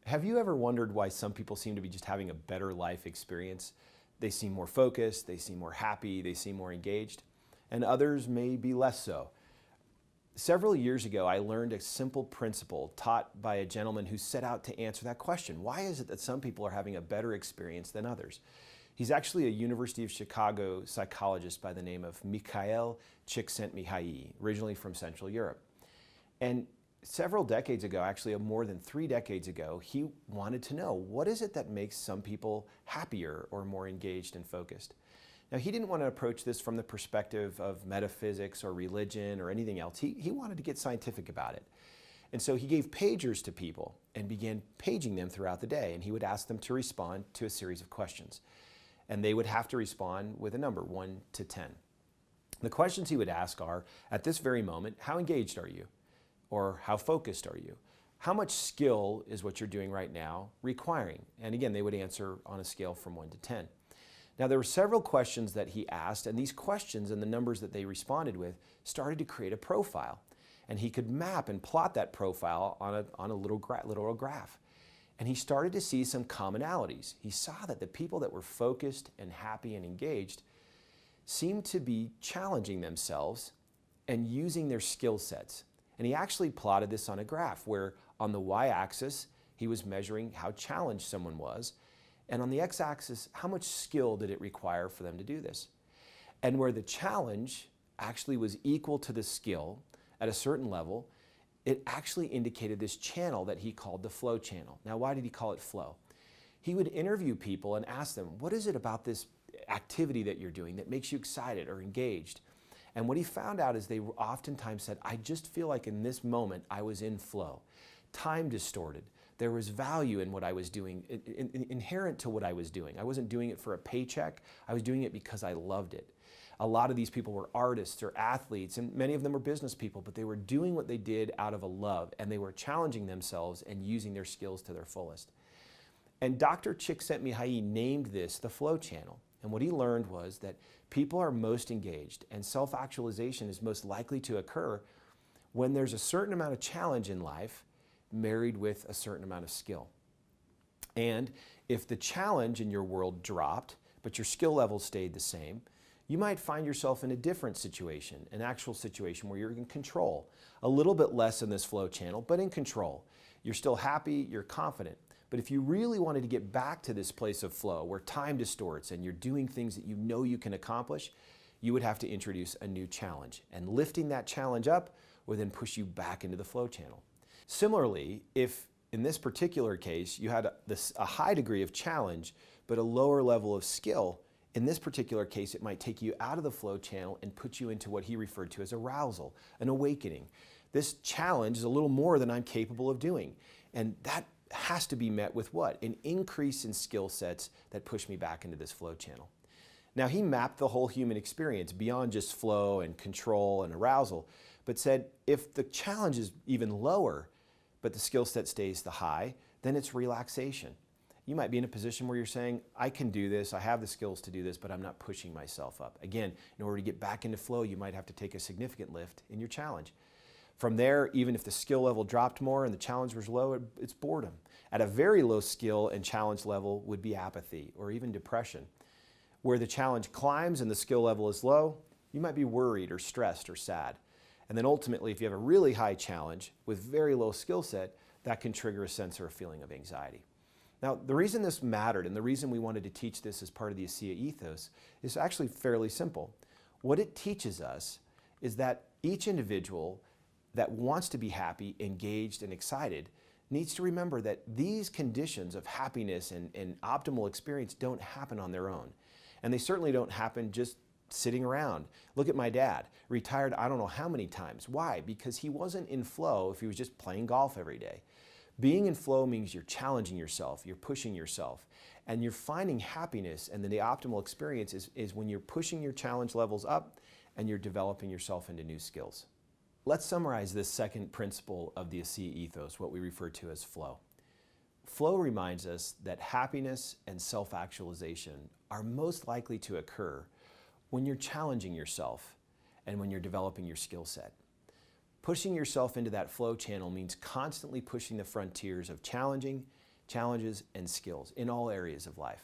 Have you ever wondered why some people seem to be just having a better life experience? They seem more focused, they seem more happy, they seem more engaged, and others may be less so. Several years ago, I learned a simple principle taught by a gentleman who set out to answer that question. Why is it that some people are having a better experience than others? He's actually a University of Chicago psychologist by the name of Mikhail Csikszentmihalyi, originally from Central Europe. And several decades ago, actually more than 3 decades ago, he wanted to know, what is it that makes some people happier or more engaged and focused? Now, he didn't want to approach this from the perspective of metaphysics or religion or anything else. He wanted to get scientific about it. And so he gave pagers to people and began paging them throughout the day. And he would ask them to respond to a series of questions. And they would have to respond with a number, 1 to 10. The questions he would ask are, at this very moment, how engaged are you? Or how focused are you? How much skill is what you're doing right now requiring? And again, they would answer on a scale from 1 to 10. Now, there were several questions that he asked, and these questions and the numbers that they responded with started to create a profile. And he could map and plot that profile on a little graph. And he started to see some commonalities. He saw that the people that were focused and happy and engaged seemed to be challenging themselves and using their skill sets. And he actually plotted this on a graph where on the y-axis, he was measuring how challenged someone was. And on the x-axis, how much skill did it require for them to do this? And where the challenge actually was equal to the skill at a certain level, it actually indicated this channel that he called the flow channel. Now, why did he call it flow? He would interview people and ask them, what is it about this activity that you're doing that makes you excited or engaged? And what he found out is they oftentimes said, I just feel like in this moment I was in flow. Time distorted. There was value in what I was doing, inherent to what I was doing. I wasn't doing it for a paycheck. I was doing it because I loved it. A lot of these people were artists or athletes, and many of them were business people, but they were doing what they did out of a love, and they were challenging themselves and using their skills to their fullest. And Dr. Csikszentmihalyi named this the flow channel. And what he learned was that people are most engaged, and self-actualization is most likely to occur when there's a certain amount of challenge in life married with a certain amount of skill. And if the challenge in your world dropped, but your skill level stayed the same, you might find yourself in a different situation, an actual situation where you're in control. A little bit less in this flow channel, but in control. You're still happy, you're confident. But if you really wanted to get back to this place of flow where time distorts and you're doing things that you know you can accomplish, you would have to introduce a new challenge. And lifting that challenge up would then push you back into the flow channel. Similarly, if in this particular case you had a high degree of challenge but a lower level of skill, in this particular case it might take you out of the flow channel and put you into what he referred to as arousal, an awakening. This challenge is a little more than I'm capable of doing. And that has to be met with what? An increase in skill sets that push me back into this flow channel. Now, he mapped the whole human experience beyond just flow and control and arousal, but said if the challenge is even lower, but the skill set stays the high, then it's relaxation. You might be in a position where you're saying, I can do this, I have the skills to do this, but I'm not pushing myself up. Again, in order to get back into flow, you might have to take a significant lift in your challenge. From there, even if the skill level dropped more and the challenge was low, it's boredom. At a very low skill and challenge level would be apathy or even depression. Where the challenge climbs and the skill level is low, you might be worried or stressed or sad. And then ultimately, if you have a really high challenge with very low skill set, that can trigger a sense or a feeling of anxiety. Now, the reason this mattered and the reason we wanted to teach this as part of the ASEA Ethos is actually fairly simple. What it teaches us is that each individual that wants to be happy, engaged, and excited needs to remember that these conditions of happiness and optimal experience don't happen on their own. And they certainly don't happen just sitting around. Look at my dad, retired I don't know how many times. Why? Because he wasn't in flow if he was just playing golf every day. Being in flow means you're challenging yourself, you're pushing yourself, and you're finding happiness, and then the optimal experience is when you're pushing your challenge levels up and you're developing yourself into new skills. Let's summarize this second principle of the ASEA Ethos, what we refer to as flow. Flow reminds us that happiness and self-actualization are most likely to occur when you're challenging yourself and when you're developing your skill set. Pushing yourself into that flow channel means constantly pushing the frontiers of challenging, challenges, and skills in all areas of life.